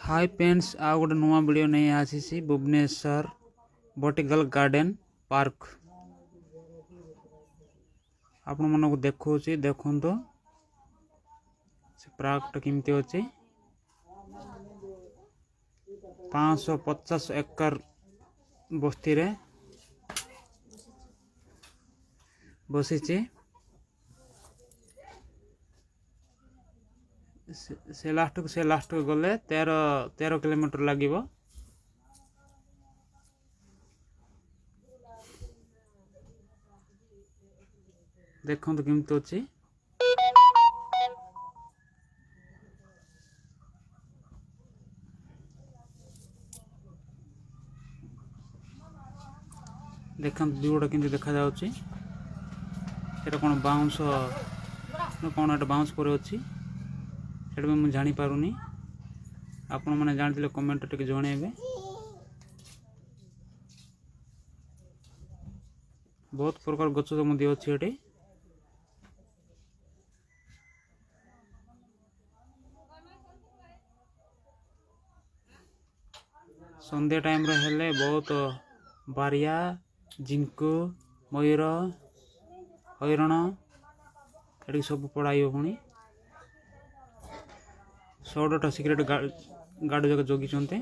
Hi friends आ गोटे नुआ video नहीं आसी भुवनेश्वर बॉटिकल गार्डन पार्क आपण मन को देखो देखो से पार्क केमती अच्छे 550 एकर बस्ती रे बसी से लास्ट को गले 13 किलोमीटर लगे। देखो तो केमती अच्छी देखो व्यूटा केमती देखा जाउची। सेटा कोन बाउंस कोन एटा बाउंस पर अछि सेटा भी मुझे जानी पारुनी। आपण माने जानथिले कमेंट टिके जणेबे। बहुत प्रकार गछ मध्य अछि एटे। संध्या टाइम रे हेले बहुत बारिया जिंको मयूर हरिण एटी सब पड़ाई पुणी 16टा सिक्रेट गार्ड जगह जगी चंते।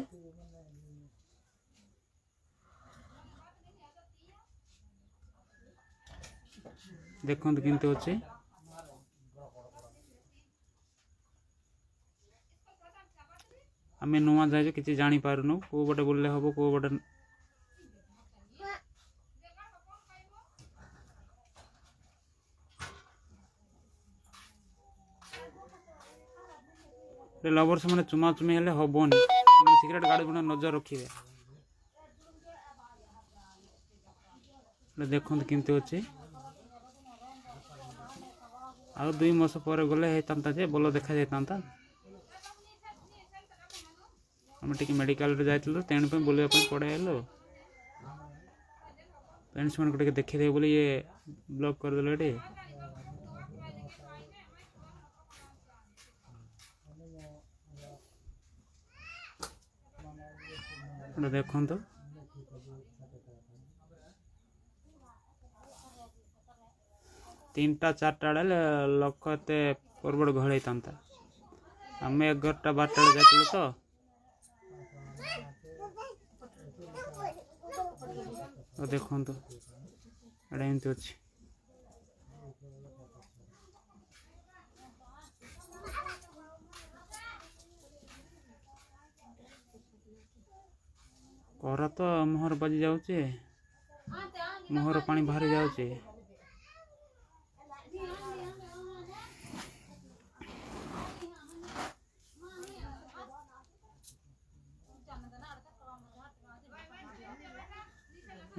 देखो किंतु अच्छे आम नुआ जाए कि जानी पारुनु को बटे बुलले हम को बटे लवर्स मैंने चुमा चुमी हेले हबनी सिगरेट गाड़ी गुण नजर रखिए। देखो किंतु अच्छे आ 2 मास पर गले होता जे भल देखा जाता। आम टी मेडिकल जाइलु तेणु बुलवा पड़े हेलो फ्रेंड्स मन को देखीदे बोली ये ब्लॉक करदे ये देखो तो तीनटा चारटा लोक एत परबड़ गहल होता। आम 11टा 12टा जाइलु तो देखो तो एटा एमती अच्छी कोहरा तो मुहर बाजी जाऊे मुहर पानी बाहरी जाऊे।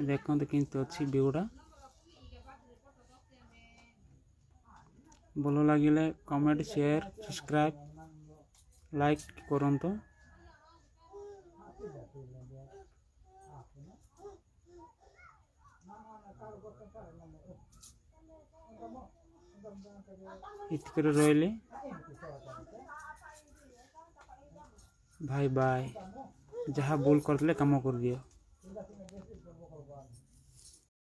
देखो तो किंतु अच्छी व्यूटा भल लगे कमेंट शेयर सब्सक्राइब लाइक करंतु। इतक रही भाई बाय जहाँ भूल करते काम कर दियो।